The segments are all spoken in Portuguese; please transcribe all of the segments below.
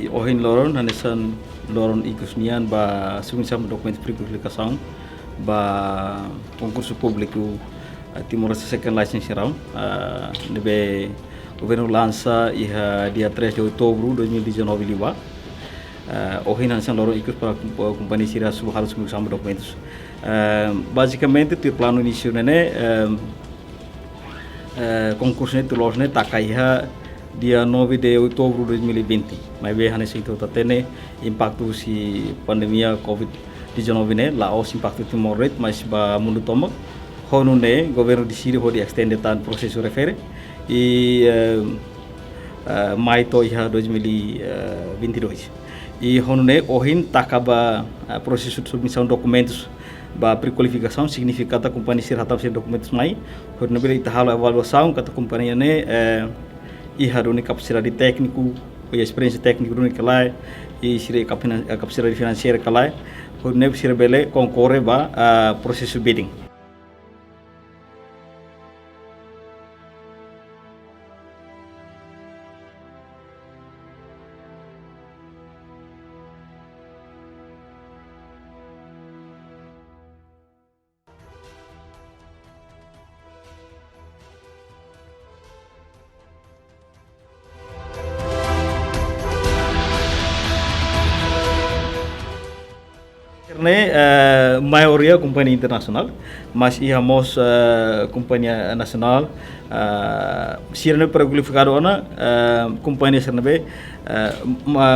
ohin loron hanesan loron ikusnian ba sumisam dokumen publicação ba concurso público Timor-Leste second license round nebe governo lança dia 3 de outubro de 2019 liwa ohin hanesan loron ikus para companhia sira harus sumisam documentos basicamente o plano início né concurso itu losne takaiha dia 9 de outubro de 2020 mas bem hanes itu tatene impacto si pandemia covid-19 né laos impacto Timor-Leste mas ba mundo tomak hono né governo de Síria ho di extende tan processo refere e maio iha 2022 e hono né ohin takaba processo de submissão de documentos ba prequalificação significa que a companhia ser hatap ser documentos mai hono bele itahalo avaliação kata companhia né e haruni capacidade técnico e experiência técnica do que lá e sire capacidade financeira que lá o neve sire bele concorre ba processo bidding. Maioria companhia internacional, mas íamos companhia nacional, se não para qualificar ona companhia serve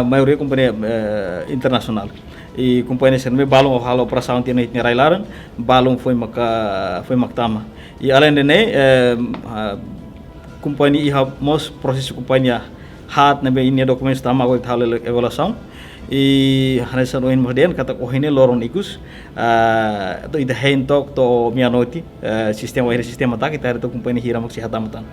maioria companhia internacional e companhia serve balão ou halo operação tinha ini railaran balão foi maktama e além de né companhia íamos proses companhia hat nabe ini dokumen tama agora halo evaluação e hanesan oin modern kata ohine loron ikus to ida hentok to mianoti sistema tak kita itu companhia hira maksi hatamatan